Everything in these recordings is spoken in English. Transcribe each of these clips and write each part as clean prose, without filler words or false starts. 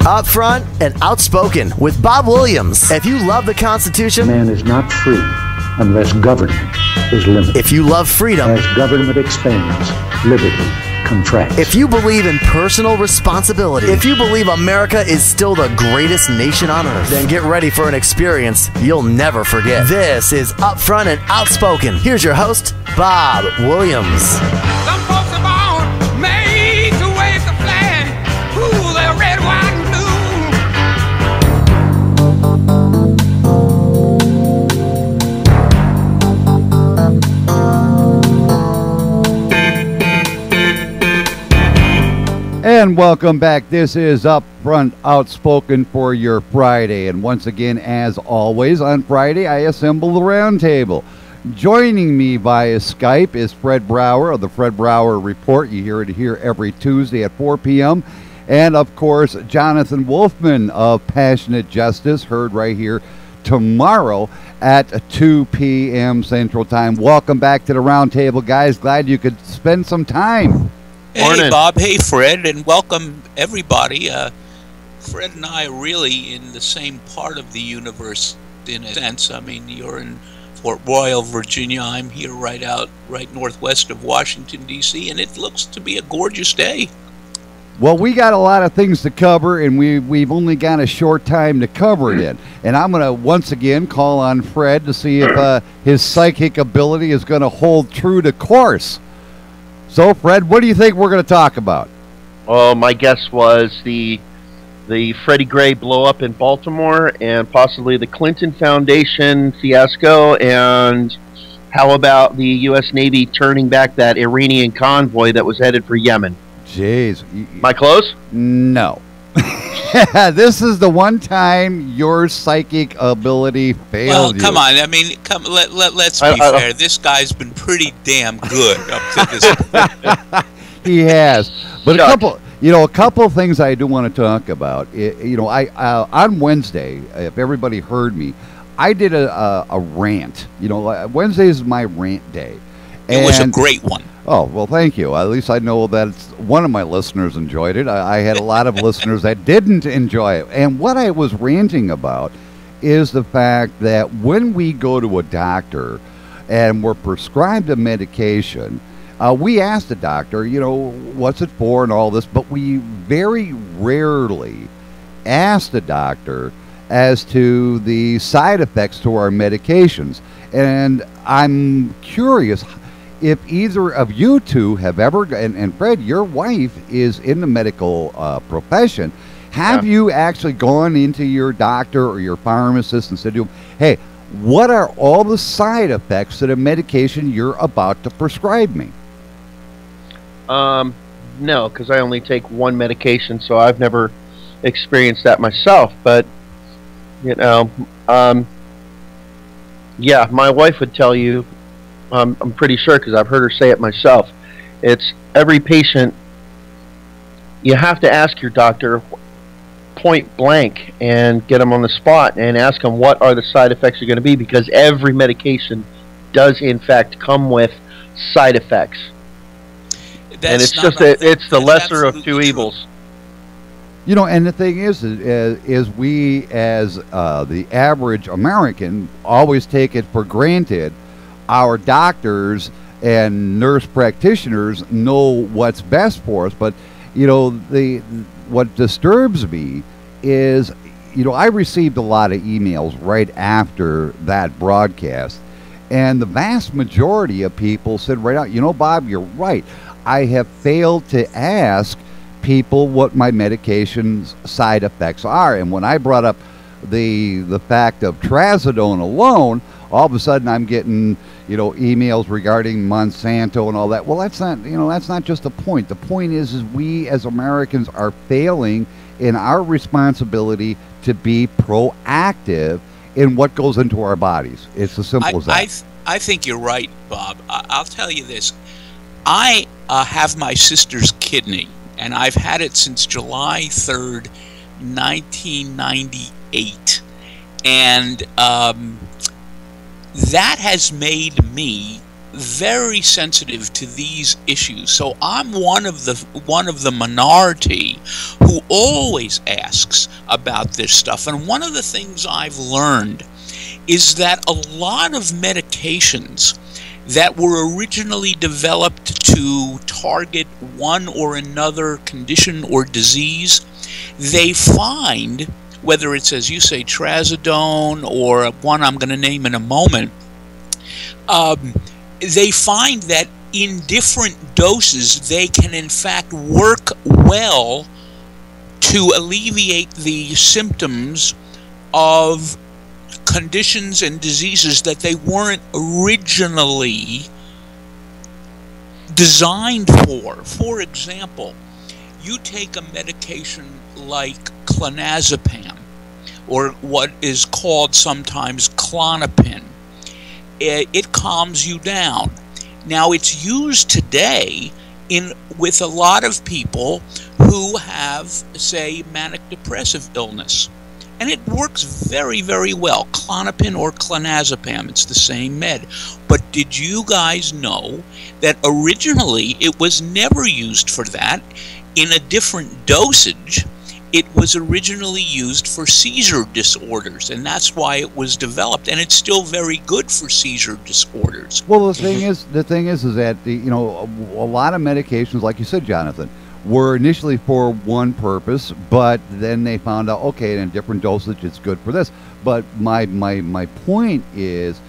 Upfront and Outspoken with Bob Williams. If you love the Constitution, man is not free unless government is limited. If you love freedom, as government expands, liberty contracts. If you believe in personal responsibility, if you believe America is still the greatest nation on earth, then get ready for an experience you'll never forget. This is Upfront and Outspoken. Here's your host, Bob Williams. Some folks are born made to wave the flag. Ooh, they're red, white, and blue. And welcome back. This is Upfront Outspoken for your Friday. And once again, as always, on Friday, I assemble the Roundtable. Joining me via Skype is Fred Brauer of the Fred Brauer Report. You hear it here every Tuesday at 4 p.m. And, of course, Jonathan Wolfman of Passionate Justice, heard right here tomorrow at 2 p.m. Central Time. Welcome back to the Roundtable, guys. Glad you could spend some time. Hey, Bob. Hey, Fred, and welcome everybody. Fred and I are really in the same part of the universe in a sense. I mean, you're in Fort Royal, Virginia. I'm here right northwest of Washington, D.C., and it looks to be a gorgeous day. Well, we got a lot of things to cover, and we've only got a short time to cover it in. And I'm going to once again call on Fred to see if his psychic ability is going to hold true to course. So, Fred, what do you think we're going to talk about? Well, my guess was the Freddie Gray blow-up in Baltimore and possibly the Clinton Foundation fiasco, and how about the U.S. Navy turning back that Iranian convoy that was headed for Yemen? Jeez. Am I close? No. This is the one time your psychic ability failed. Well, come on. I mean, let's be fair. This guy's been pretty damn good up to this point. He has. But a couple things I do want to talk about. I on Wednesday, if everybody heard me, I did a rant. Wednesday is my rant day. It was a great one. Oh, well, thank you. At least I know that one of my listeners enjoyed it. I had a lot of listeners that didn't enjoy it. And what I was ranting about is the fact that when we go to a doctor and we're prescribed a medication, we ask the doctor, what's it for and all this, but we very rarely ask the doctor as to the side effects to our medications. And I'm curious if either of you two have ever, and Fred, your wife is in the medical profession, have you actually gone into your doctor or your pharmacist and said to him, hey, what are all the side effects to the medication you're about to prescribe me? No, because I only take one medication, so I've never experienced that myself. But, yeah, my wife would tell you, I'm pretty sure because I've heard her say it myself. It's every patient, you have to ask your doctor point blank and get them on the spot and ask them what are the side effects are going to be, because every medication does in fact come with side effects. And it's just it's the lesser of two evils. And the thing is we as the average American always take it for granted. Our doctors and nurse practitioners know what's best for us, but what disturbs me is I received a lot of emails right after that broadcast, and the vast majority of people said right out, Bob, you're right. I have failed to ask people what my medication's side effects are. And when I brought up the fact of trazodone alone, all of a sudden I'm getting emails regarding Monsanto and all that. Well, that's not just the point. The point is we as Americans are failing in our responsibility to be proactive in what goes into our bodies. It's as simple as that. I think you're right, Bob. I'll tell you this. I have my sister's kidney, and I've had it since July 3rd, 1998. And that has made me very sensitive to these issues. So I'm one of the minority who always asks about this stuff. And one of the things I've learned is that a lot of medications that were originally developed to target one or another condition or disease, they find, whether it's, as you say, trazodone or one I'm going to name in a moment, they find that in different doses they can in fact work well to alleviate the symptoms of conditions and diseases that they weren't originally designed for. For example, you take a medication like clonazepam, or what is called sometimes Klonopin. It calms you down. Now, it's used today with a lot of people who have, say, manic depressive illness. And it works very, very well. Klonopin or clonazepam, it's the same med. But did you guys know that originally it was never used for that? In a different dosage, it was originally used for seizure disorders, and that's why it was developed. And it's still very good for seizure disorders. Well, the thing is that a lot of medications, like you said, Jonathan, were initially for one purpose, but then they found out, okay, in a different dosage, it's good for this. But my point is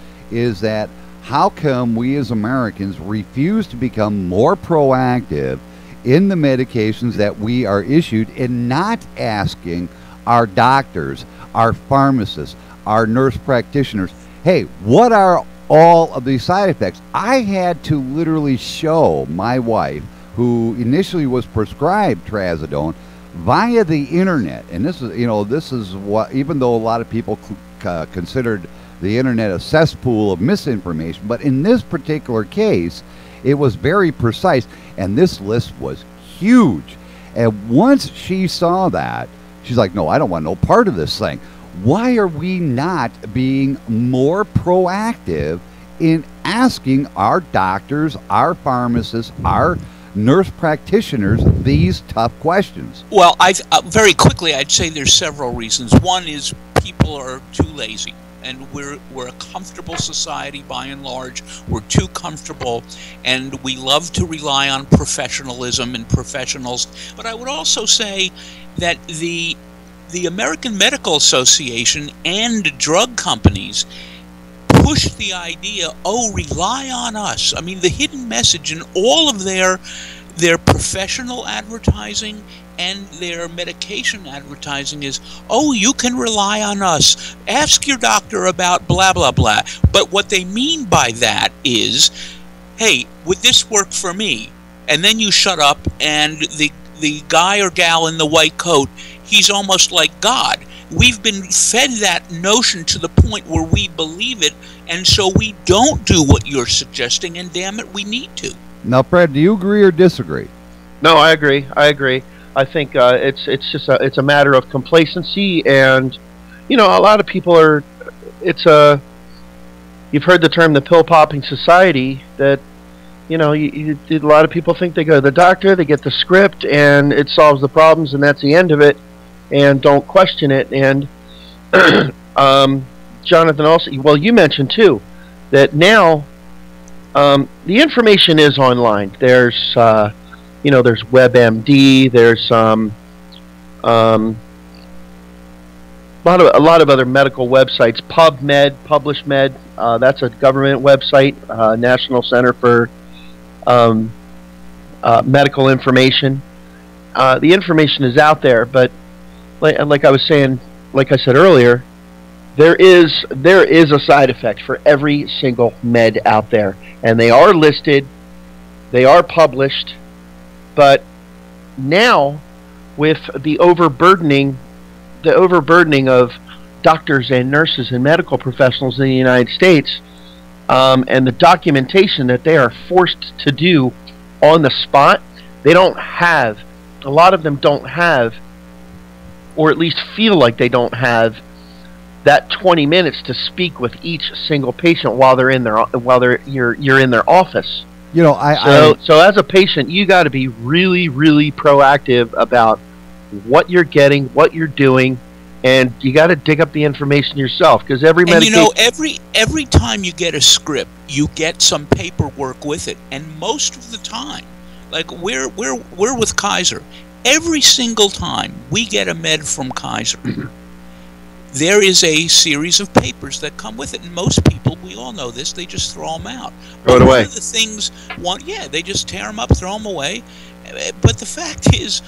that how come we as Americans refuse to become more proactive in the medications that we are issued, and not asking our doctors, our pharmacists, our nurse practitioners, hey, what are all of these side effects? I had to literally show my wife, who initially was prescribed trazodone, via the internet. And this is what, even though a lot of people considered the internet a cesspool of misinformation, but in this particular case, it was very precise, and this list was huge. And once she saw that, she's like, no, I don't want no part of this thing. Why are we not being more proactive in asking our doctors, our pharmacists, our nurse practitioners these tough questions? Well, very quickly, I'd say there's several reasons. One is people are too lazy. And we're a comfortable society by and large. We're too comfortable, and we love to rely on professionalism and professionals. But I would also say that the American Medical Association and drug companies push the idea, rely on us. I mean, the hidden message in all of their professional advertising and their medication advertising is, you can rely on us. Ask your doctor about blah, blah, blah. But what they mean by that is, hey, would this work for me? And then you shut up, and the guy or gal in the white coat, he's almost like God. We've been fed that notion to the point where we believe it, and so we don't do what you're suggesting, and damn it, we need to. Now, Fred, do you agree or disagree? No, I agree. I think it's a matter of complacency, and a lot of people are. You've heard the term the pill popping society. That a lot of people think they go to the doctor, they get the script, and it solves the problems, and that's the end of it, and don't question it. And Jonathan, also, well, you mentioned too that now the information is online. There's there's WebMD. There's a lot of other medical websites. PubMed, PublishMed. That's a government website. National Center for Medical Information. The information is out there, but like I said earlier, there is a side effect for every single med out there, and they are listed. They are published. But now, with the overburdening of doctors and nurses and medical professionals in the United States, and the documentation that they are forced to do on the spot, a lot of them don't have, or at least feel like they don't have, that 20 minutes to speak with each single patient while they're in their you're in their office. You know, so as a patient, you got to be really, really proactive about what you're getting, what you're doing, and you got to dig up the information yourself, because every medication. You know, every time you get a script, you get some paperwork with it, and most of the time, like we're with Kaiser, every single time we get a med from Kaiser, there is a series of papers that come with it, and most people, we all know this, they just throw them out. Throw it away. One of the things, they just tear them up, throw them away. But the fact is,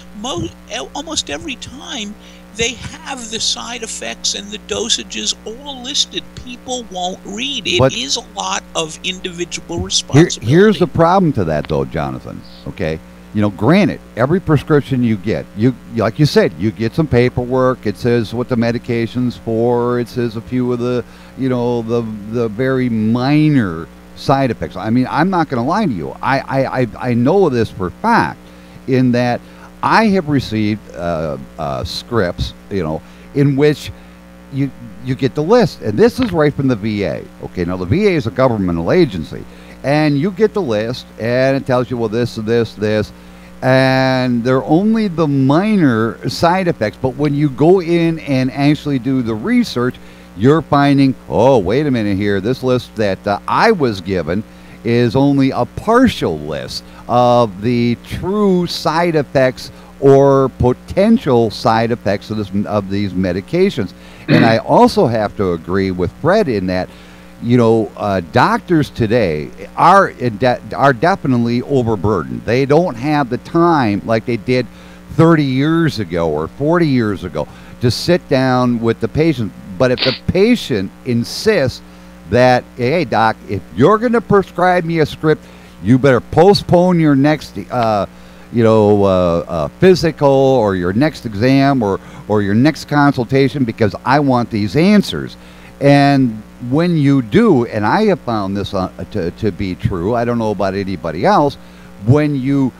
almost every time, they have the side effects and the dosages all listed. People won't read. It is a lot of individual responsibility. Here's the problem to that, though, Jonathan. Okay, you know, granted, every prescription you get, you like you said, you get some paperwork. It says what the medication's for. It says a few of the, you know, the very minor side effects. I mean, I'm not going to lie to you. I know this for a fact, in that I have received scripts, you know, in which you get the list, and this is right from the VA. Okay, now the VA is a governmental agency, and you get the list, and it tells you, well, this, and they're only the minor side effects. But when you go in and actually do the research, you're finding, oh, wait a minute here, this list that I was given is only a partial list of the true side effects or potential side effects of these medications. And I also have to agree with Fred in that, you know, doctors today are definitely overburdened. They don't have the time like they did 30 years ago or 40 years ago to sit down with the patient. But if the patient insists that, hey, doc, if you're going to prescribe me a script, you better postpone your next, physical or your next exam or your next consultation, because I want these answers. And when you do, and I have found this to be true, I don't know about anybody else, when you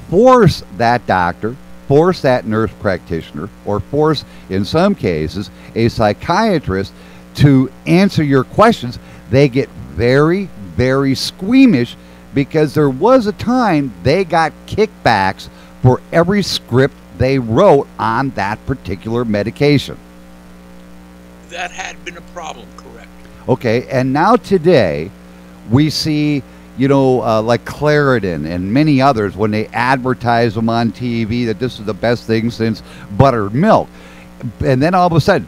force that doctor, force that nurse practitioner, or force, in some cases, a psychiatrist to answer your questions, they get very, very squeamish, because there was a time they got kickbacks for every script they wrote on that particular medication. That had been a problem, correct? Okay, and now today we see, you know, like Claritin and many others, when they advertise them on TV that this is the best thing since buttered milk, and then all of a sudden,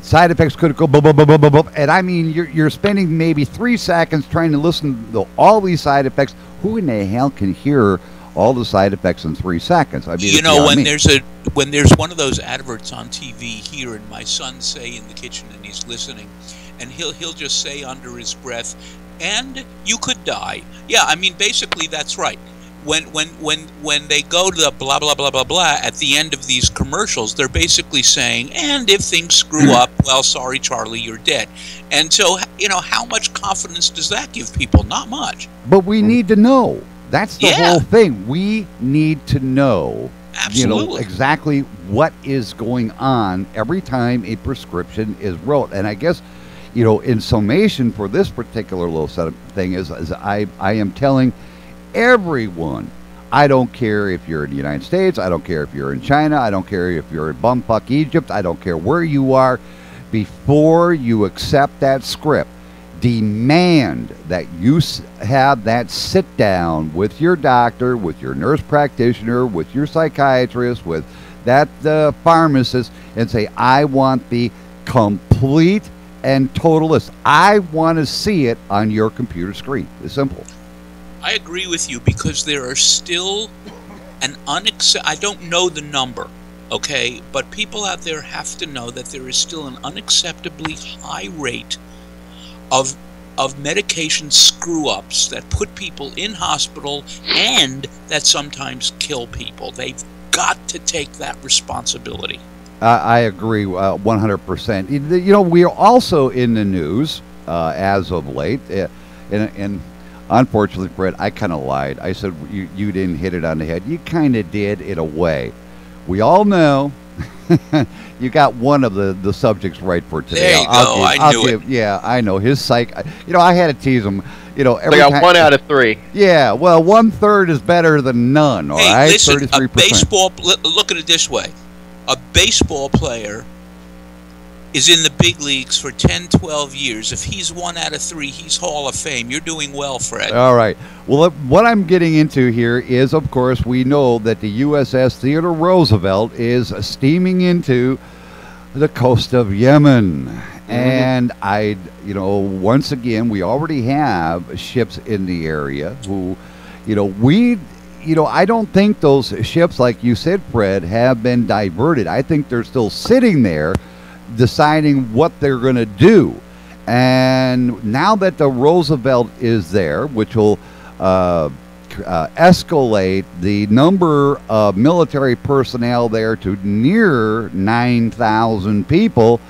side effects could go blah, blah, blah, blah, blah, blah. And I mean, you're spending maybe 3 seconds trying to listen to all these side effects. Who in the hell can hear all the side effects in 3 seconds? I mean, you know, when there's one of those adverts on TV here, and my son say in the kitchen, and he's listening, and he'll just say under his breath, "And you could die." Yeah, I mean, basically that's right. When they go to the blah blah blah blah blah at the end of these commercials, they're basically saying, and if things screw up, well, sorry, Charlie, you're dead. And so, you know, how much confidence does that give people? Not much. But we need to know. That's the whole thing. We need to know, absolutely, you know, exactly what is going on every time a prescription is wrote. And I guess, you know, in summation for this particular little setup thing is I am telling everyone, I don't care if you're in the United States, I don't care if you're in China, I don't care if you're in bumfuck Egypt, I don't care where you are, before you accept that script, demand that you have that sit down with your doctor, with your nurse practitioner, with your psychiatrist, with that pharmacist, and say, I want the complete and total list. I want to see it on your computer screen. It's simple. I agree with you, because there are still I don't know the number, okay, but people out there have to know that there is still an unacceptably high rate of medication screw-ups that put people in hospital and that sometimes kill people. They've got to take that responsibility. I agree 100%. You know, we're also in the news as of late, and unfortunately, Fred, I kind of lied. I said you didn't hit it on the head. You kind of did in a way. We all know You got one of the subjects right for today. There you go. I knew it. Yeah, I know his psych. I had to tease him. Every They got time, 1 out of 3. Yeah, well, 1/3 is better than none. All Hey, right, listen, 33%. a baseball. Look at it this way: a baseball player is in the big leagues for 10, 12 years. If he's 1 out of 3, he's Hall of Fame. You're doing well, Fred. All right. Well, what I'm getting into here is, of course, we know that the USS Theodore Roosevelt is steaming into the coast of Yemen. And once again, we already have ships in the area who, I don't think those ships, like you said, Fred, have been diverted. I think they're still sitting there deciding what they're going to do. And now that the Roosevelt is there, which will escalate the number of military personnel there to near 9,000 people,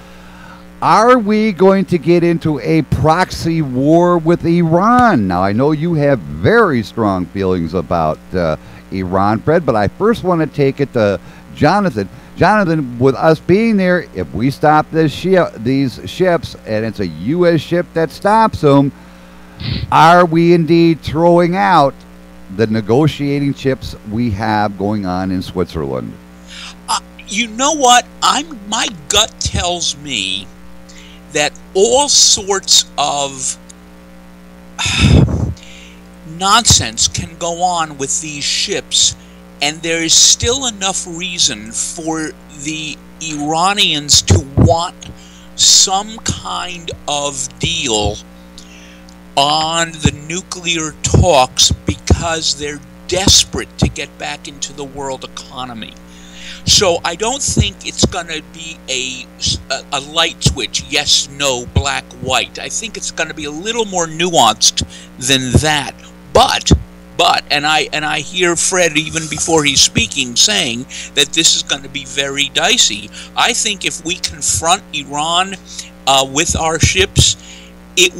are we going to get into a proxy war with Iran? Now, I know you have very strong feelings about Iran, Fred, but I first want to take it to Jonathan. Jonathan, with us being there, if we stop these ships, and it's a U.S. ship that stops them, are we indeed throwing out the negotiating chips we have going on in Switzerland? You know what? My gut tells me that all sorts of nonsense can go on with these ships, and there is still enough reason for the Iranians to want some kind of deal on the nuclear talks because they're desperate to get back into the world economy. So I don't think it's going to be a light switch, yes, no, black, white. I think it's going to be a little more nuanced than that. But I hear Fred, even before he's speaking, saying that this is going to be very dicey. I think if we confront Iran with our ships, it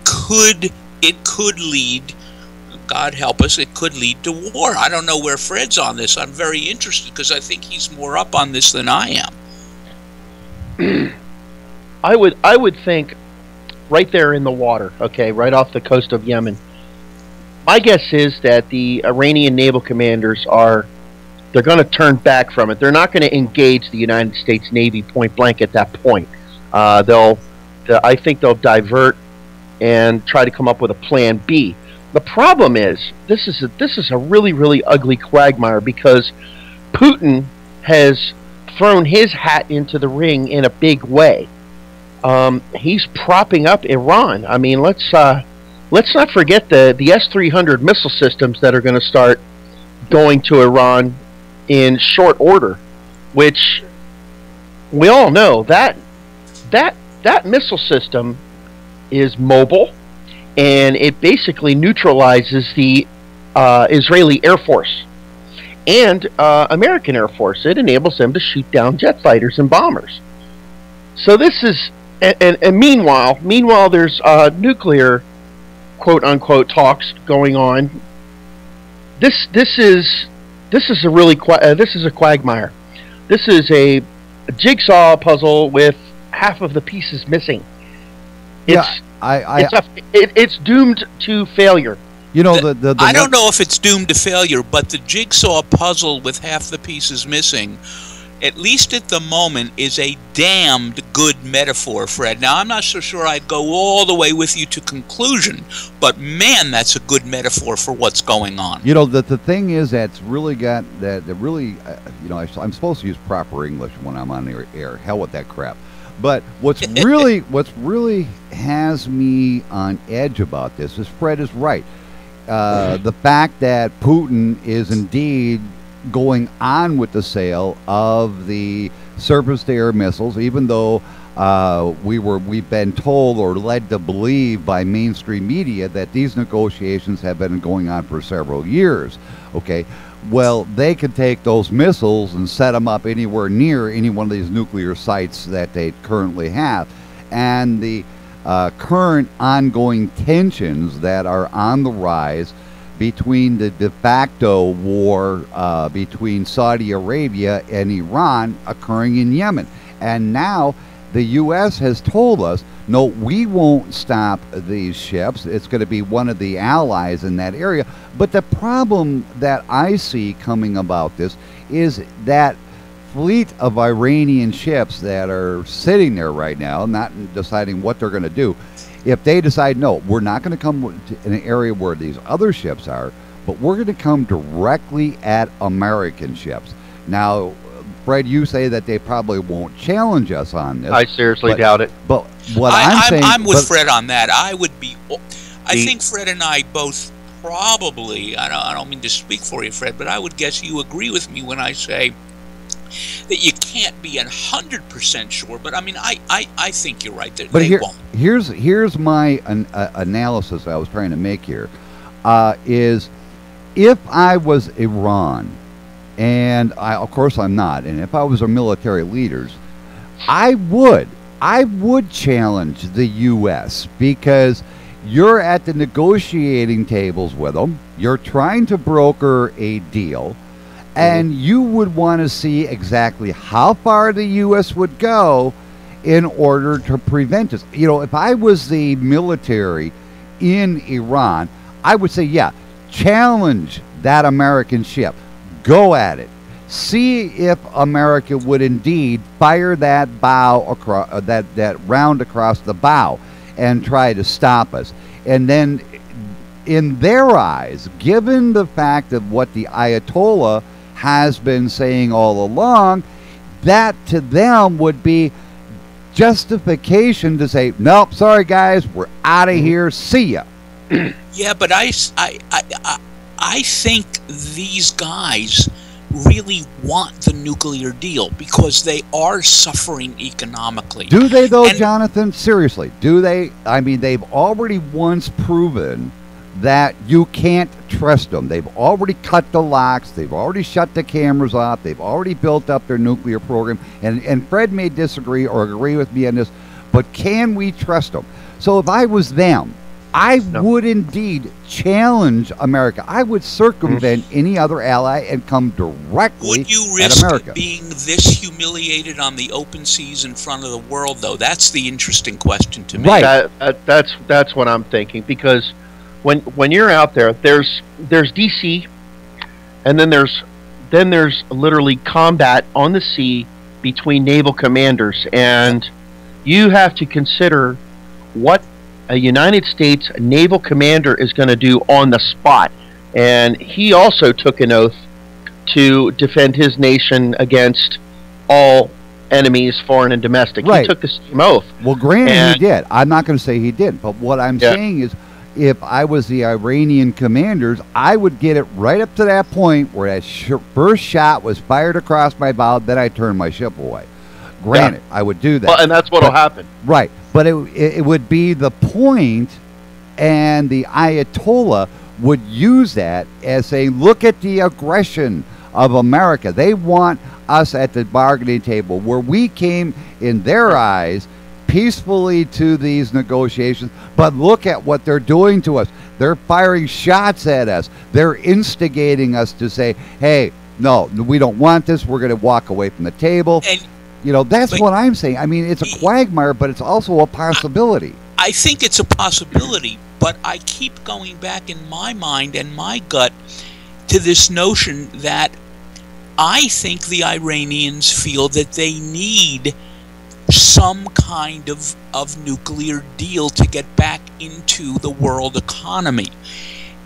could lead, God help us, it could lead to war. I don't know where Fred's on this. I'm very interested because I think he's more up on this than I am. I would think right there in the water, okay, right off the coast of Yemen. My guess is that the Iranian naval commanders they're going to turn back from it. They're not going to engage the United States Navy point blank at that point. I think they'll divert and try to come up with a plan B. The problem is this is a really, really ugly quagmire because Putin has thrown his hat into the ring in a big way. He's propping up Iran. I mean, let's not forget the S-300 missile systems that are going to start going to Iran in short order, which we all know that missile system is mobile, and it basically neutralizes the Israeli Air Force and American Air Force. It enables them to shoot down jet fighters and bombers. So this is, and meanwhile there's nuclear quote unquote talks going on. This is a quagmire. This is a jigsaw puzzle with half of the pieces missing. It's doomed to failure. You know, I don't know if it's doomed to failure, but the jigsaw puzzle with half the pieces missing, at least at the moment, is a damned good metaphor, Fred. Now, I'm not so sure I'd go all the way with you to conclusion, but man, that's a good metaphor for what's going on. You know, the thing is that's really got that really, I'm supposed to use proper English when I'm on the air. Hell with that crap. But what's really has me on edge about this is Fred is right. The fact that Putin is indeed going on with the sale of the surface-to-air missiles, even though we've been told or led to believe by mainstream media that these negotiations have been going on for several years. Okay, well, they could take those missiles and set them up anywhere near any one of these nuclear sites that they currently have, and the current ongoing tensions that are on the rise between the de facto war between Saudi Arabia and Iran occurring in Yemen. And now the U.S. has told us, no, we won't stop these ships. It's going to be one of the allies in that area. But the problem that I see coming about this is that fleet of Iranian ships that are sitting there right now, not deciding what they're going to do. If they decide, no, we're not going to come to an area where these other ships are, but we're going to come directly at American ships. Now, Fred, you say that they probably won't challenge us on this. I seriously doubt it. But what I'm saying, I'm with Fred on that. I think Fred and I both probably, I don't mean to speak for you, Fred, but I would guess you agree with me when I say that you can't be 100% sure. But I mean, I think you're right. But they won't. Here's my analysis I was trying to make here. Is if I was Iran, and of course I'm not, and if I was our military leaders, I would challenge the U.S. because you're at the negotiating tables with them. You're trying to broker a deal, and you would want to see exactly how far the U.S. would go in order to prevent this. You know, if I was the military in Iran, I would say, yeah, challenge that American ship. Go at it. See if America would indeed fire that bow across that round across the bow and try to stop us. And then, in their eyes, given the fact of what the Ayatollah has been saying all along, that to them would be justification to say, nope, sorry guys, we're out of here. See ya. Yeah, but I think these guys really want the nuclear deal because they are suffering economically. Do they, though, Jonathan? Seriously, do they? I mean, they've already once proven that you can't trust them. They've already cut the locks. They've already shut the cameras off. They've already built up their nuclear program. And Fred may disagree or agree with me on this, but can we trust them? So if I was them, I would indeed challenge America. I would circumvent any other ally and come directly Would you at risk America. being this humiliated on the open seas in front of the world, though? That's the interesting question to me. Right. That's what I'm thinking, because when you're out there, there's DC, and then there's literally combat on the sea between naval commanders, and you have to consider what a United States naval commander is going to do on the spot. And he also took an oath to defend his nation against all enemies, foreign and domestic. Right. He took the same oath. Well, granted, he did. I'm not going to say he didn't, but what I'm saying is, if I was the Iranian commanders, I would get it right up to that point where that first shot was fired across my bow, then I turned my ship away. Granted, I would do that. Well, and that's what will happen. Right. But it would be the point, and the Ayatollah would use that as saying, look at the aggression of America. They want us at the bargaining table where we came, in their eyes, peacefully to these negotiations, but look at what they're doing to us. They're firing shots at us. They're instigating us to say, hey, no, we don't want this. We're going to walk away from the table. And you know, that's what I'm saying. I mean, it's a quagmire, but it's also a possibility. I think it's a possibility, but I keep going back in my mind and my gut to this notion that I think the Iranians feel that they need some kind of nuclear deal to get back into the world economy.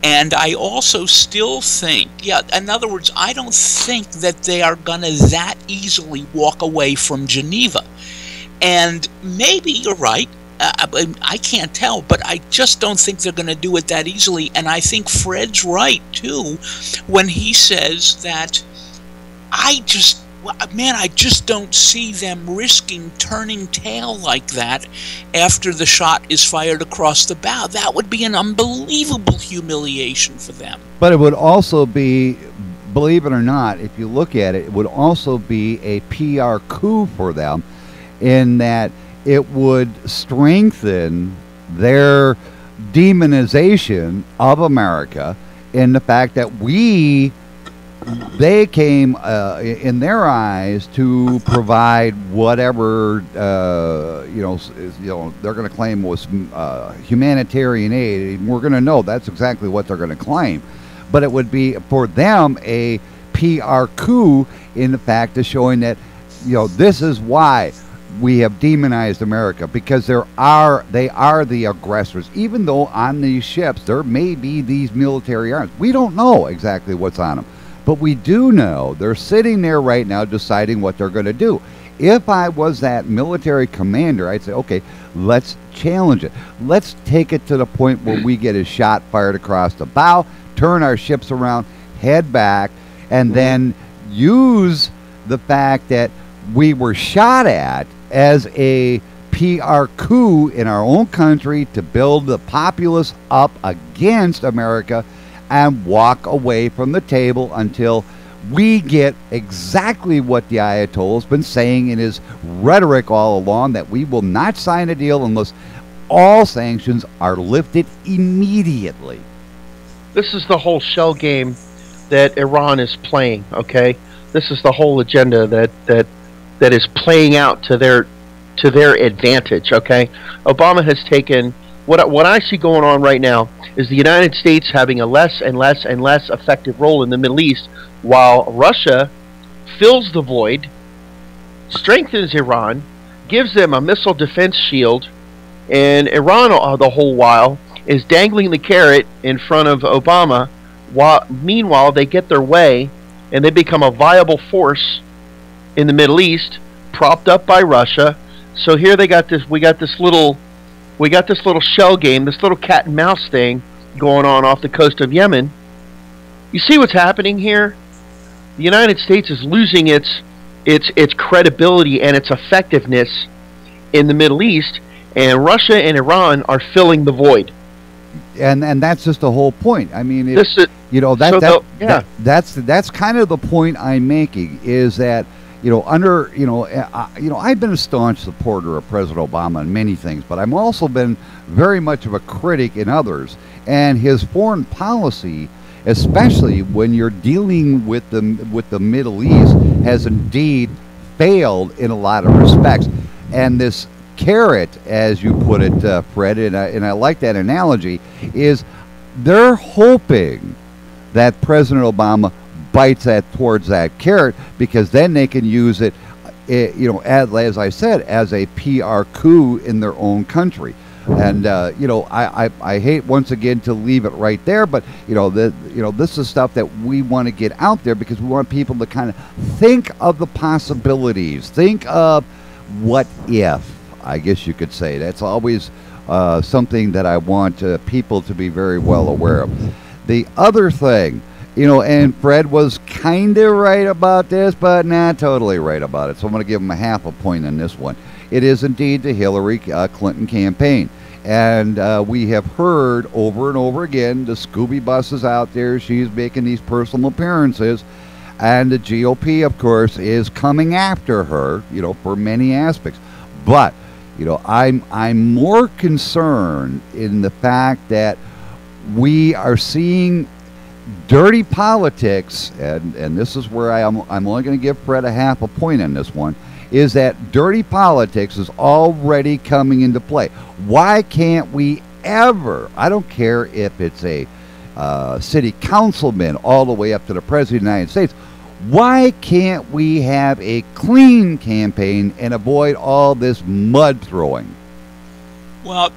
And I also still think, in other words, I don't think that they are going to that easily walk away from Geneva. And maybe you're right. I can't tell, but I just don't think they're going to do it that easily. And I think Fred's right, too, when he says that I just don't see them risking turning tail like that after the shot is fired across the bow. That would be an unbelievable humiliation for them. But it would also be, believe it or not, if you look at it, it would also be a PR coup for them, in that it would strengthen their demonization of America in the fact that they came in their eyes to provide whatever they're going to claim was humanitarian aid. And we're going to know that's exactly what they're going to claim, but it would be for them a PR coup in the fact of showing that this is why we have demonized America, because they are the aggressors. Even though on these ships there may be these military arms, we don't know exactly what's on them. But we do know they're sitting there right now deciding what they're going to do. If I was that military commander, I'd say, okay, let's challenge it. Let's take it to the point where we get a shot fired across the bow, turn our ships around, head back, and then use the fact that we were shot at as a PR coup in our own country to build the populace up against America, and walk away from the table until we get exactly what the Ayatollah's been saying in his rhetoric all along, that we will not sign a deal unless all sanctions are lifted immediately. This is the whole shell game that Iran is playing, okay? This is the whole agenda that is playing out to their advantage, okay? Obama has taken what I see going on right now is the United States having a less and less and less effective role in the Middle East, while Russia fills the void, strengthens Iran, gives them a missile defense shield, and Iran the whole while is dangling the carrot in front of Obama, while meanwhile they get their way and they become a viable force in the Middle East, propped up by Russia. So here we got this little shell game, this little cat and mouse thing going on off the coast of Yemen. You see what's happening here? The United States is losing its credibility and its effectiveness in the Middle East, and Russia and Iran are filling the void. And that's just the whole point. I mean, that's kind of the point I'm making, is that I've been a staunch supporter of President Obama in many things, but I've also been very much of a critic in others. And his foreign policy, especially when you're dealing with the Middle East, has indeed failed in a lot of respects. And this carrot, as you put it, Fred, and I like that analogy, is they're hoping that President Obama bites towards that carrot, because then they can use it, as I said, as a PR coup in their own country. And I hate once again to leave it right there, but this is stuff that we want to get out there, because we want people to kind of think of the possibilities, think of what if, I guess you could say. That's always something that I want people to be very well aware of. The other thing, and Fred was kind of right about this, but not totally right about it. So I'm going to give him a half a point on this one. It is indeed the Hillary Clinton campaign. And we have heard over and over again, the Scooby Bus is out there. She's making these personal appearances. And the GOP, of course, is coming after her, for many aspects. But, I'm more concerned in the fact that we are seeing dirty politics, and this is where I'm only going to give Fred a half a point on this one, is that dirty politics is already coming into play. Why can't we ever, I don't care if it's a city councilman all the way up to the President of the United States, why can't we have a clean campaign and avoid all this mud throwing? Well,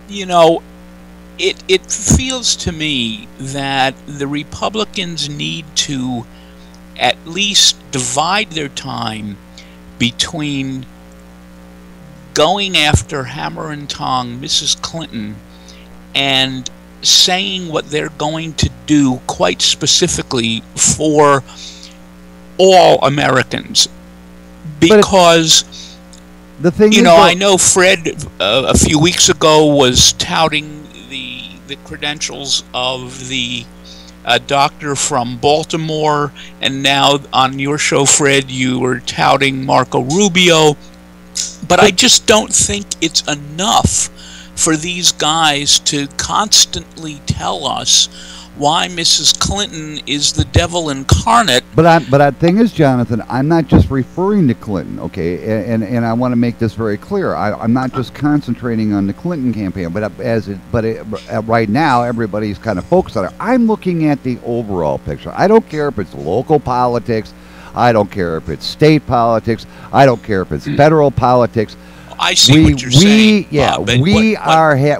it feels to me that the Republicans need to at least divide their time between going after hammer and tong Mrs. Clinton and saying what they're going to do quite specifically for all Americans. Because the thing I know Fred a few weeks ago was touting the credentials of the doctor from Baltimore, and now on your show, Fred, you were touting Marco Rubio. But I just don't think it's enough for these guys to constantly tell us why Mrs. Clinton is the devil incarnate. But the thing is, Jonathan, I'm not just referring to Clinton, okay? And I want to make this very clear. I'm not just concentrating on the Clinton campaign, but right now everybody's kind of focused on it. I'm looking at the overall picture. I don't care if it's local politics. I don't care if it's state politics. I don't care if it's federal politics. I see what you're saying. Yeah, Bob,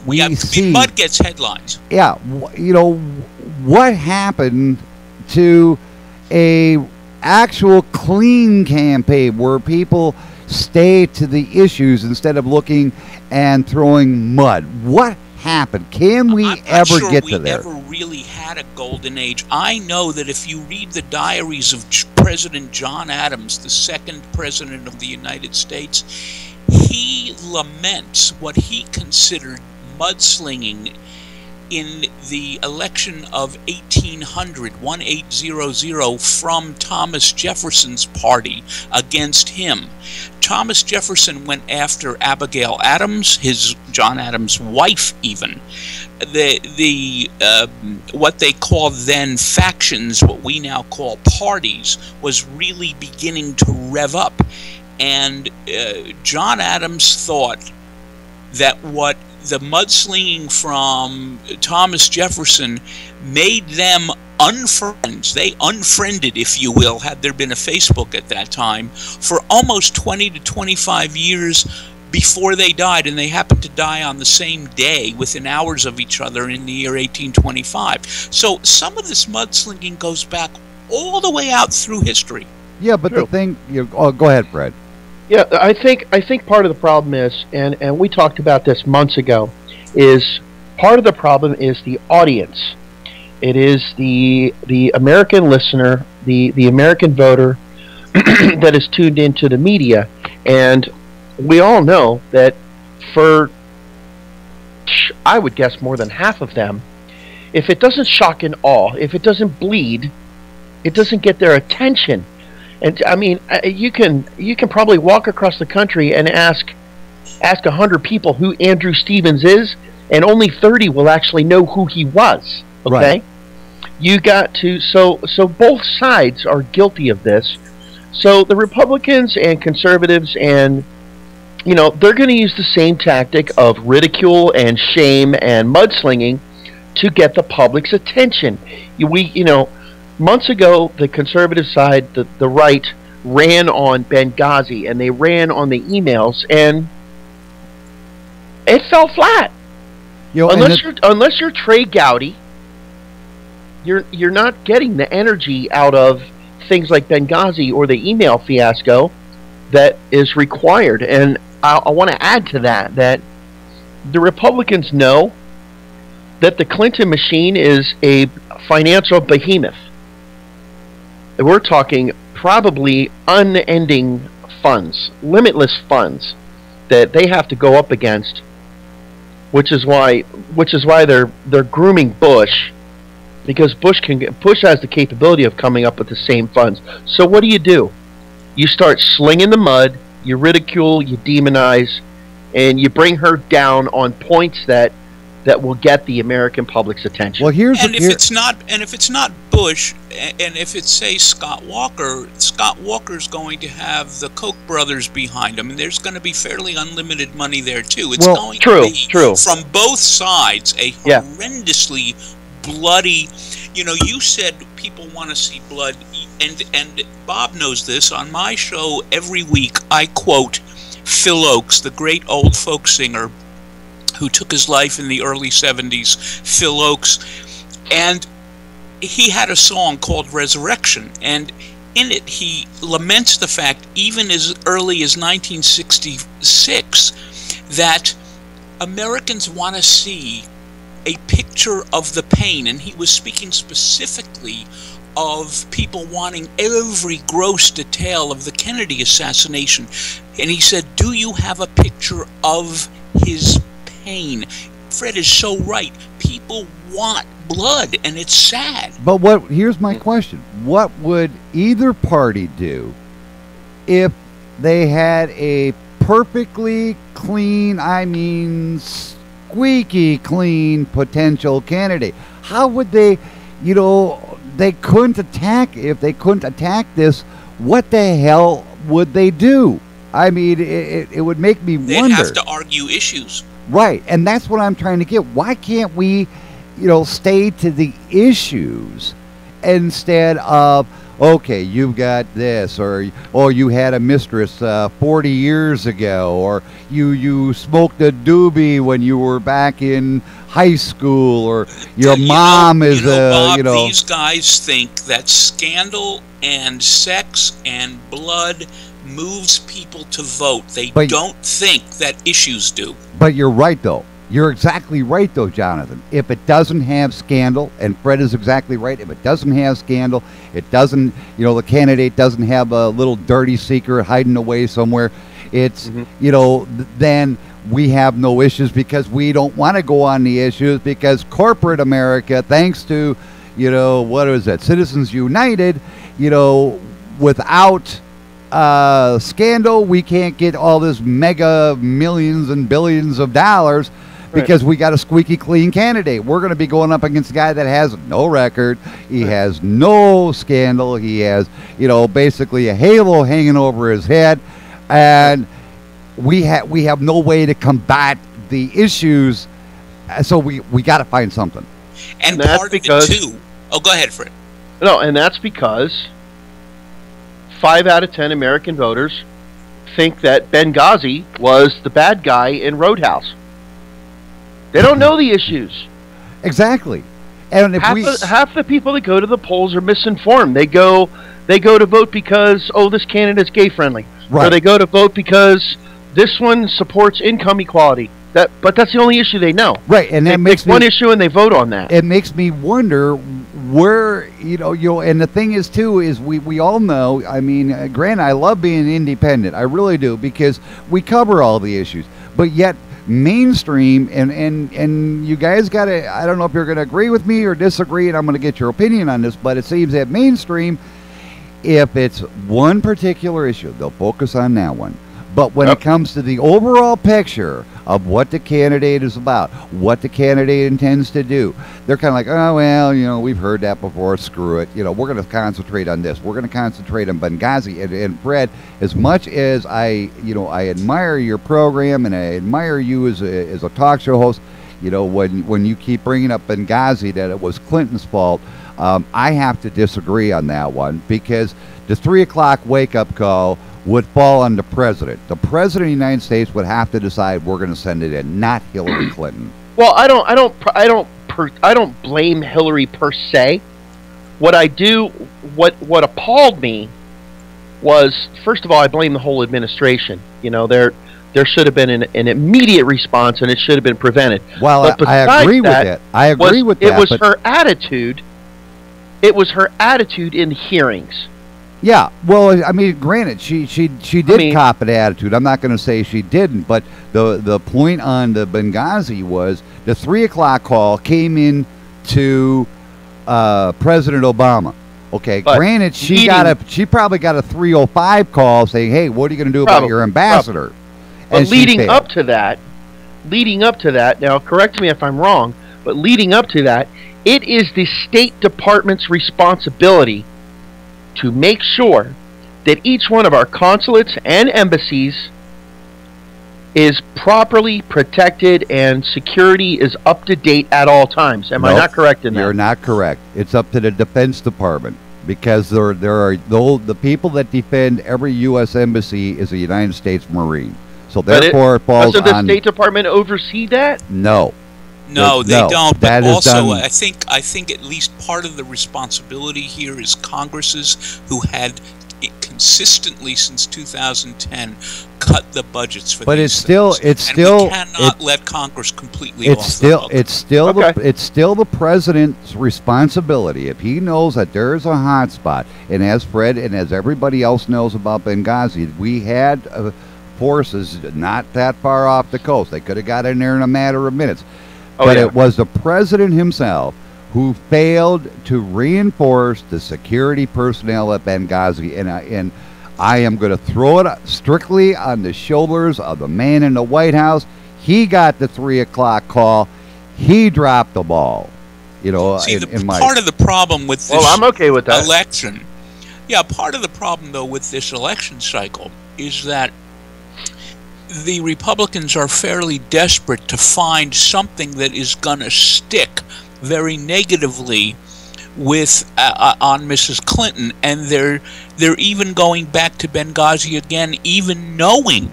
we see. Mud gets headlines. Yeah, you know, what happened to a actual clean campaign where people stay to the issues instead of looking and throwing mud? What happened? Can we ever get to there? I'm not sure we ever really had a golden age. I know that if you read the diaries of President John Adams, the second president of the United States, he laments what he considered mudslinging in the election of 1800 from Thomas Jefferson's party against him. Thomas Jefferson went after Abigail Adams, John Adams' wife even. What they called then factions, what we now call parties, was really beginning to rev up. And John Adams thought that what the mudslinging from Thomas Jefferson made them unfriends. They unfriended, if you will, had there been a Facebook at that time, for almost 20 to 25 years before they died. And they happened to die on the same day, within hours of each other, in the year 1825. So some of this mudslinging goes back all the way out through history. Yeah, but the thing... go ahead, Fred. Yeah, I think part of the problem is, and we talked about this months ago, is part of the problem is the audience. It is the American listener, the American voter that is tuned into the media. And we all know that for, I would guess, more than half of them, if it doesn't shock and awe, if it doesn't bleed, it doesn't get their attention. And I mean, you can probably walk across the country and ask 100 people who Andrew Stevens is, and only 30 will actually know who he was. Okay, right. You got to so both sides are guilty of this. So the Republicans and conservatives, and they're going to use the same tactic of ridicule and shame and mudslinging to get the public's attention. Months ago, the conservative side, the right, ran on Benghazi, and they ran on the emails, and it fell flat. Unless you're Trey Gowdy, you're not getting the energy out of things like Benghazi or the email fiasco that is required. And I want to add to that the Republicans know that the Clinton machine is a financial behemoth. We're talking probably unending funds, limitless funds that they have to go up against, which is why they're grooming Bush, because Bush has the capability of coming up with the same funds. So what do? You start slinging the mud, you ridicule, you demonize, and you bring her down on points that will get the American public's attention. Well, if it's not Bush, and if it's, say, Scott Walker's going to have the Koch brothers behind him, and there's going to be fairly unlimited money there too. It's going to be from both sides a horrendously bloody. You said people want to see blood, and Bob knows this. On my show every week, I quote Phil Oakes, the great old folk singer who took his life in the early 70s, Phil Oakes, and he had a song called Resurrection, and in it he laments the fact, even as early as 1966, that Americans want to see a picture of the pain, and he was speaking specifically of people wanting every gross detail of the Kennedy assassination, and he said, do you have a picture of his pain? Fred is so right. People want blood, and it's sad. But here's my question. What would either party do if they had a perfectly clean, squeaky clean potential candidate? How would they you know, they couldn't attack. If they couldn't attack this, what the hell would they do? I mean, it would make me wonder. They'd have to argue issues. Right, and that's what I'm trying to get. Why can't we, you know, stay to the issues instead of, okay, you've got this, or you had a mistress 40 years ago, or you smoked a doobie when you were back in high school, or your mom is Bob, you know. These guys think that scandal and sex and blood moves people to vote. They don't think that issues do. But you're right, though. You're exactly right, though, Jonathan. If it doesn't have scandal, and Fred is exactly right, if it doesn't have scandal, it doesn't, you know, the candidate doesn't have a little dirty secret hiding away somewhere, it's, you know, then we have no issues because we don't want to go on the issues because corporate America, thanks to, you know, what is that, Citizens United, you know, without scandal, we can't get all this mega millions and billions of dollars because we got a squeaky clean candidate. We're going to be going up against a guy that has no record. He has no scandal. He has, you know, basically a halo hanging over his head, and we have no way to combat the issues. So we got to find something. And part of it too. Oh, go ahead, Fred. No, and that's because 5 out of 10 American voters think that Benghazi was the bad guy in Roadhouse. They don't know the issues. Exactly. And if half the people that go to the polls are misinformed. They go to vote because, oh, this candidate's gay friendly. Right. Or they go to vote because this one supports income equality. But that's the only issue they know. Right, and that makes one issue and they vote on that. It makes me wonder where, you know, and the thing is too is we all know. I mean, granted, I love being independent. I really do because we cover all the issues. But yet, mainstream and you guys got to. I don't know if you're going to agree with me or disagree, and I'm going to get your opinion on this. But it seems that mainstream, if it's one particular issue, they'll focus on that one. But when it comes to the overall picture of what the candidate is about, what the candidate intends to do, they're kind of like, oh, well, you know, we've heard that before, screw it. You know, we're going to concentrate on this. We're going to concentrate on Benghazi. And Fred, as much as I admire your program and I admire you as a talk show host, you know, when you keep bringing up Benghazi, that it was Clinton's fault, I have to disagree on that one because the 3 o'clock wake-up call would fall on the president. The president of the United States would have to decide we're going to send it in, not Hillary Clinton. Well, I don't blame Hillary per se. What appalled me was, first of all, I blame the whole administration. You know, there should have been an immediate response, and it should have been prevented. Well, I agree with that. I agree with that. It was her attitude. It was her attitude in hearings. Yeah, well, I mean, granted, she did cop an attitude. I'm not going to say she didn't, but the point on the Benghazi was the 3 o'clock call came in to President Obama. Okay, but granted, she probably got a 3:05 call saying, "Hey, what are you going to do about your ambassador?" But leading up to that, now correct me if I'm wrong, but leading up to that, it is the State Department's responsibility to make sure that each one of our consulates and embassies is properly protected and security is up to date at all times. Am I not correct in that? You're not correct. It's up to the Defense Department because there are the people that defend every U.S. embassy is a United States Marine. So therefore, it falls on. Doesn't the State Department oversee that? No. No, they don't. But also, I think at least part of the responsibility here is Congress's who had consistently since 2010 cut the budgets for these things. We cannot let Congress completely off the hook. It's still the president's responsibility if he knows that there is a hot spot. And as Fred and as everybody else knows about Benghazi, we had forces not that far off the coast. They could have got in there in a matter of minutes. It was the president himself who failed to reinforce the security personnel at Benghazi, and I am going to throw it strictly on the shoulders of the man in the White House. He got the 3 o'clock call. He dropped the ball. You know, See, in my part of the problem with this Well, I'm okay with that. election, part of the problem, though, with this election cycle is that the Republicans are fairly desperate to find something that is going to stick very negatively with on Mrs. Clinton, and they're even going back to Benghazi again, even knowing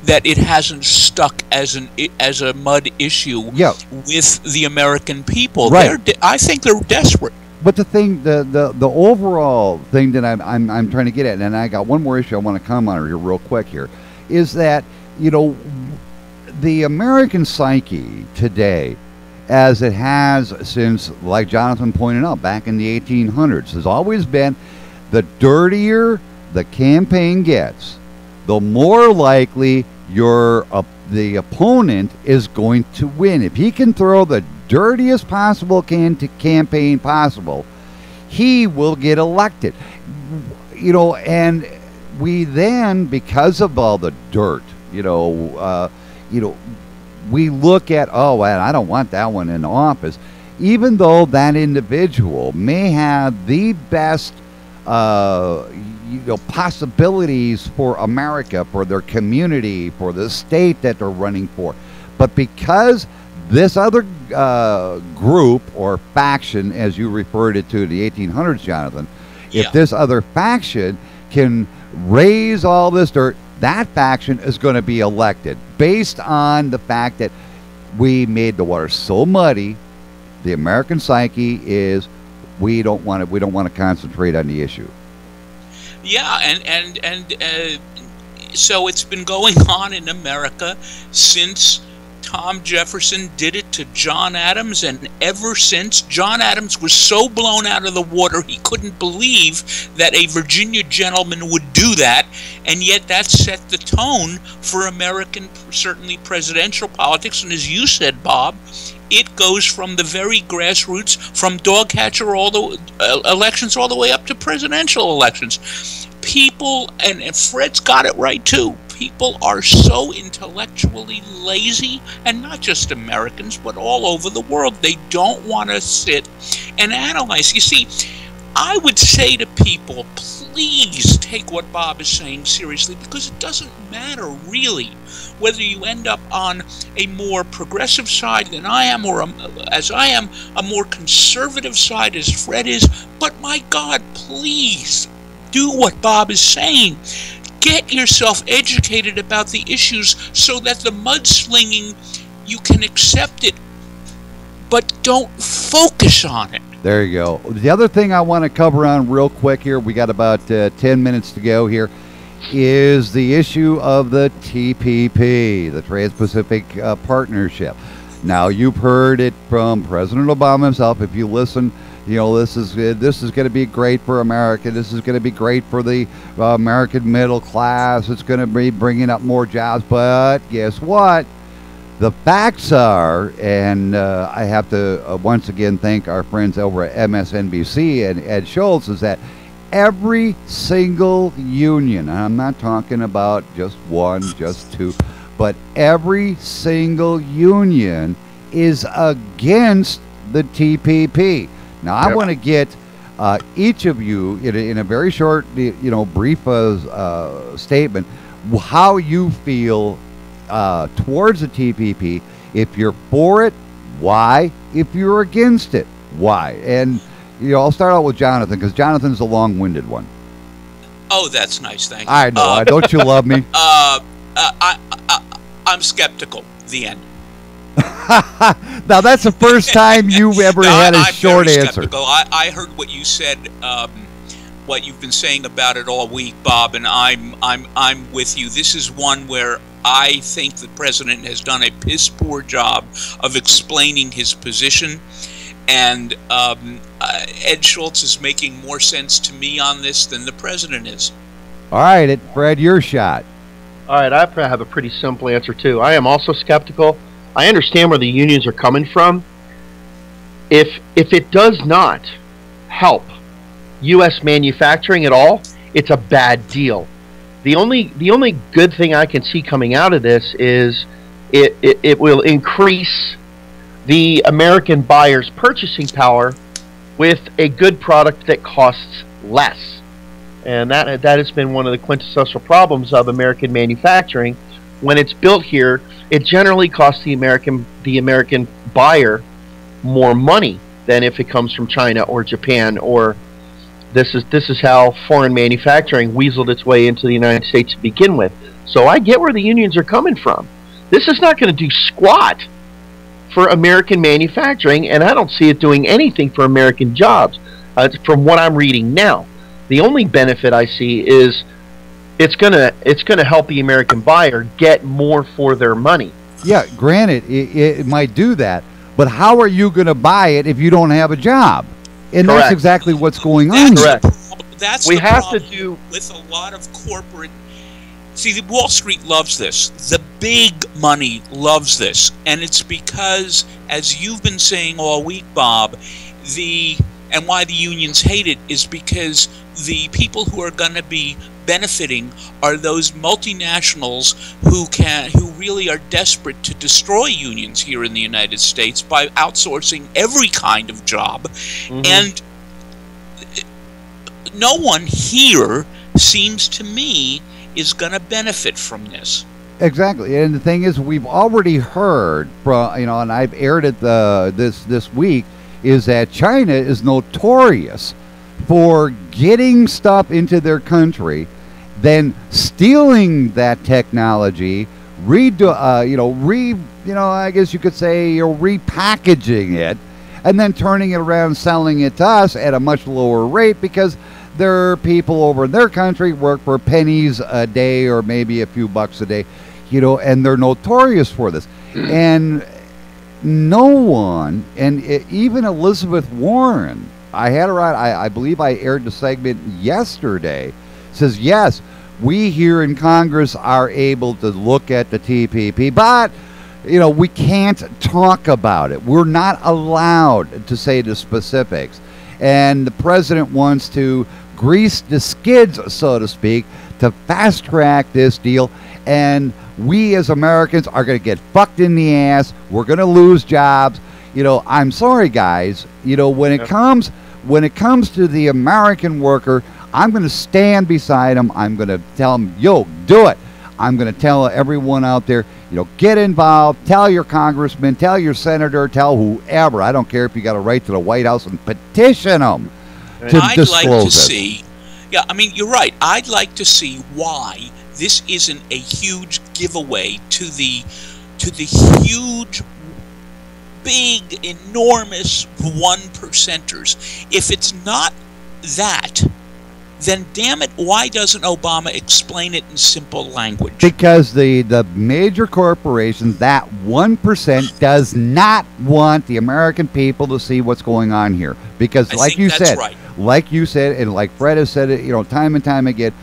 that it hasn't stuck as a mud issue with the American people. Right. I think they're desperate. But the thing, the overall thing that I'm trying to get at, and I got one more issue I want to comment on here real quick here, is that, you know, the American psyche today, as it has since, like Jonathan pointed out, back in the 1800s, has always been the dirtier the campaign gets, the more likely the opponent is going to win. If he can throw the dirtiest possible campaign possible, he will get elected. You know, and we then, because of all the dirt, we look at, oh, well, I don't want that one in office, even though that individual may have the best possibilities for America, for their community, for the state that they're running for. But because this other group or faction, as you referred it to the 1800s, Jonathan, if this other faction can raise all this dirt, that faction is going to be elected based on the fact that we made the water so muddy. The American psyche is we don't want to concentrate on the issue. Yeah, and so it's been going on in America since Tom Jefferson did it to John Adams, and ever since, John Adams was so blown out of the water he couldn't believe that a Virginia gentleman would do that, and yet that set the tone for American, certainly presidential politics. And as you said, Bob, it goes from the very grassroots, from dog catcher elections all the way up to presidential elections. People, and Fred's got it right too, people are so intellectually lazy, and not just Americans, but all over the world. They don't want to sit and analyze. You see, I would say to people, please take what Bob is saying seriously, because it doesn't matter really whether you end up on a more progressive side than I am, or as I am, a more conservative side as Fred is. But my God, please do what Bob is saying. Get yourself educated about the issues so that the mudslinging, you can accept it, but don't focus on it. There you go. The other thing I want to cover on real quick here, we got about 10 minutes to go here, is the issue of the TPP, the Trans-Pacific Partnership. Now, you've heard it from President Obama himself. If you listen, you know, this is going to be great for America. This is going to be great for the American middle class. It's going to be bringing up more jobs. But guess what? The facts are, and I have to once again thank our friends over at MSNBC and Ed Schultz, is that every single union, and I'm not talking about just one, just two, but every single union is against the TPP. Now, I want to get each of you in a very short, brief statement, how you feel towards the TPP. If you're for it, why? If you're against it, why? And I'll start out with Jonathan, because Jonathan's the long-winded one. Oh, that's nice. Thank you. I know. Don't you love me? I'm skeptical. The end. Now, that's the first time you've ever had a short answer. I heard what you said, what you've been saying about it all week, Bob, and I'm with you. This is one where I think the president has done a piss poor job of explaining his position, and Ed Schultz is making more sense to me on this than the president is. All right, Fred, your shot. All right, I have a pretty simple answer too. I am also skeptical. I understand where the unions are coming from. If it does not help U.S. manufacturing at all, it's a bad deal. The only good thing I can see coming out of this is it will increase the American buyer's purchasing power with a good product that costs less. And that has been one of the quintessential problems of American manufacturing. When it's built here, it generally costs the American buyer more money than if it comes from China or Japan, or this is how foreign manufacturing weaseled its way into the United States to begin with. So I get where the unions are coming from. This is not going to do squat for American manufacturing, and I don't see it doing anything for American jobs from what I'm reading now. The only benefit I see is it's gonna help the American buyer get more for their money. Yeah, granted, it might do that, but how are you going to buy it if you don't have a job? And Correct. that's exactly what's going on. Correct. That's We the have problem to do- with a lot of corporate. See, the Wall Street loves this. The big money loves this, and it's because, as you've been saying all week, Bob, and why the unions hate it is because the people who are going to be benefiting are those multinationals who really are desperate to destroy unions here in the United States by outsourcing every kind of job. Mm-hmm. And no one here seems to me is going to benefit from this. Exactly, and the thing is, we've already heard from, and I've aired it this week, is that China is notorious for getting stuff into their country, then stealing that technology, I guess you could say, repackaging it, and then turning it around and selling it to us at a much lower rate because their people over in their country work for pennies a day or maybe a few bucks a day, and they're notorious for this. And no one, and even Elizabeth Warren, I had her on, I believe I aired the segment yesterday, says, yes, we here in Congress are able to look at the TPP, but, we can't talk about it. We're not allowed to say the specifics. And the president wants to grease the skids, so to speak, to fast track this deal. And we as Americans are going to get fucked in the ass. We're going to lose jobs. I'm sorry, guys. When it comes to the American worker, I'm going to stand beside him. I'm going to tell him, yo, do it. I'm going to tell everyone out there, get involved. Tell your congressman, tell your senator, tell whoever. I don't care if you got to write to the White House and petition them to disclose it. See. Yeah, I mean, you're right. I'd like to see why this isn't a huge giveaway to the huge, big, enormous 1%ers. If it's not that, then damn it, why doesn't Obama explain it in simple language? Because the major corporations, that 1%, does not want the American people to see what's going on here. Because like you said, and like Fred has said it, time and time again,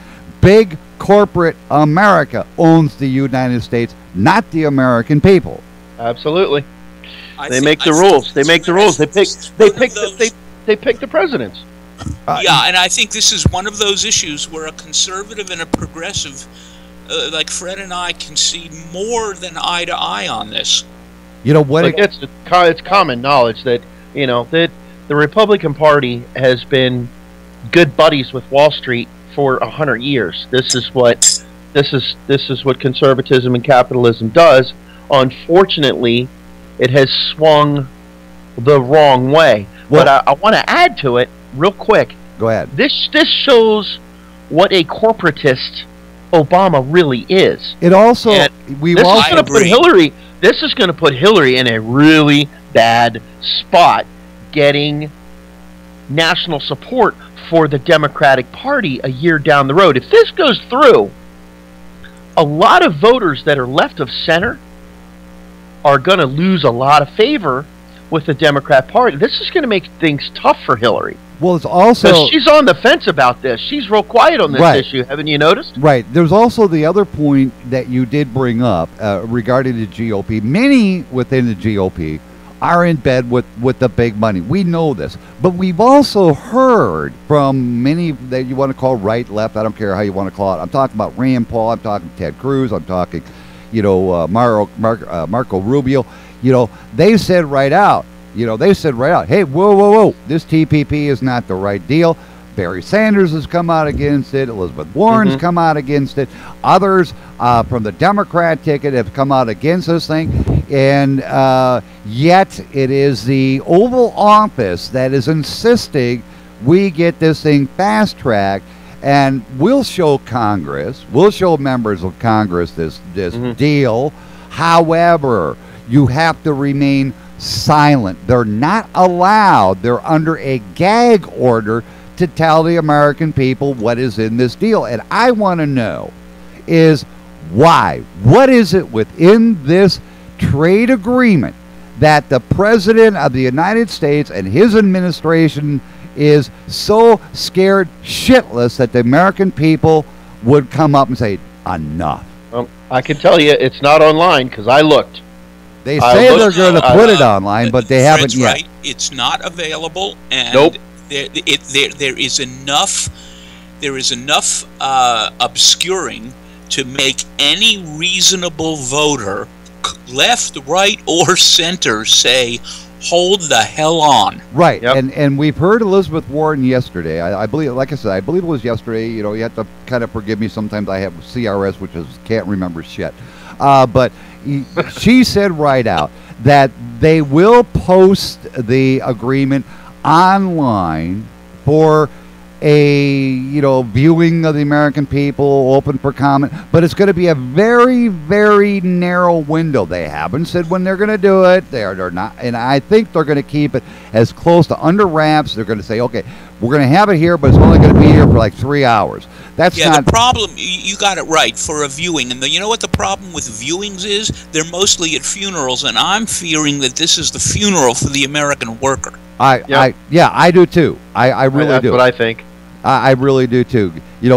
big corporate America owns the United States, not the American people. Absolutely. They make the rules. They make the rules. They pick the presidents. Yeah, and I think this is one of those issues where a conservative and a progressive, like Fred and I, can see more than eye to eye on this. It's common knowledge that that the Republican Party has been good buddies with Wall Street for 100 years. This is what conservatism and capitalism does. Unfortunately, it has swung the wrong way. Well, but I want to add to it real quick. Go ahead. This shows what a corporatist Obama really is. It also This is going to put Hillary in a really bad spot, getting national support for the Democratic Party a year down the road. If this goes through, a lot of voters that are left of center are going to lose a lot of favor with the Democrat Party. This is going to make things tough for Hillary. Well, it's also... she's on the fence about this. She's real quiet on this issue. Haven't you noticed? Right. There's also the other point that you did bring up regarding the GOP. Many within the GOP are in bed with the big money. We know this. But we've also heard from many that you want to call right, left, I don't care how you want to call it. I'm talking about Rand Paul. I'm talking Ted Cruz. I'm talking, Marco Rubio. they said right out, hey, whoa, this TPP is not the right deal. Barry Sanders has come out against it. Elizabeth Warren's come out against it. Others from the Democrat ticket have come out against this thing. And yet it is the Oval Office that is insisting we get this thing fast-tracked, and we'll show Congress, we'll show members of Congress this deal. However, you have to remain silent. They're not allowed. They're under a gag order to tell the American people what is in this deal. And I want to know is why? What is it within this trade agreement that the President of the United States and his administration is so scared shitless that the American people would come up and say, enough? I can tell you it's not online because I looked. They say they're going to put it online, but they haven't yet. Right. It's not available, and nope. There is enough obscuring to make any reasonable voter, left, right, or center, say, hold the hell on. Right. Yep. And we've heard Elizabeth Warren yesterday. I believe, like I said, I believe it was yesterday. You have to kind of forgive me. Sometimes I have CRS, which is can't remember shit. But she said right out that they will post the agreement online for a viewing of the American people, open for comment, but it's going to be a very, very narrow window. They haven't said when they're going to do it. They're not, and I think they're going to keep it as close to under wraps. They're going to say, okay, we're going to have it here, but it's only going to be here for like 3 hours. That's not the problem. You got it right for a viewing, and you know what the problem with viewings is? They're mostly at funerals, and I'm fearing that this is the funeral for the American worker. I do too. I really do. That's what I think. I really do too.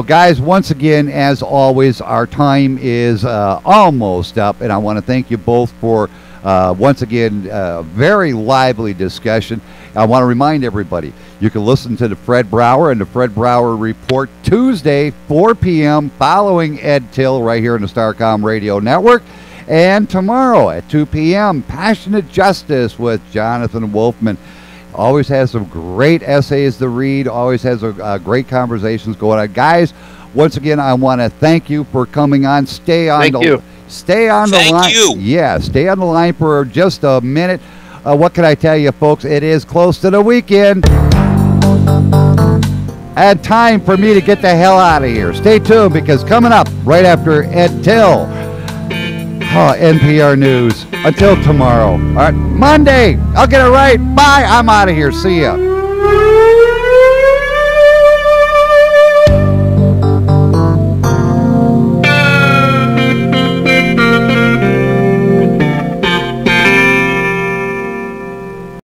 Guys, once again, as always, our time is almost up, and I want to thank you both for once again very lively discussion. I want to remind everybody you can listen to the Fred Brauer and the Fred Brauer Report Tuesday, 4 p.m. following Ed Till right here in the Starcom Radio Network. And tomorrow at 2 p.m., Passionate Justice with Jonathan Wolfman. Always has some great essays to read, always has great conversations going on. Guys, once again, I want to thank you for coming on. Stay on the line. Thank you. Yeah, stay on the line for just a minute. What can I tell you, folks? It is close to the weekend. And time for me to get the hell out of here. Stay tuned, because coming up right after Ed Till, NPR News. Until tomorrow. All right, Monday. I'll get it right. Bye. I'm out of here. See ya.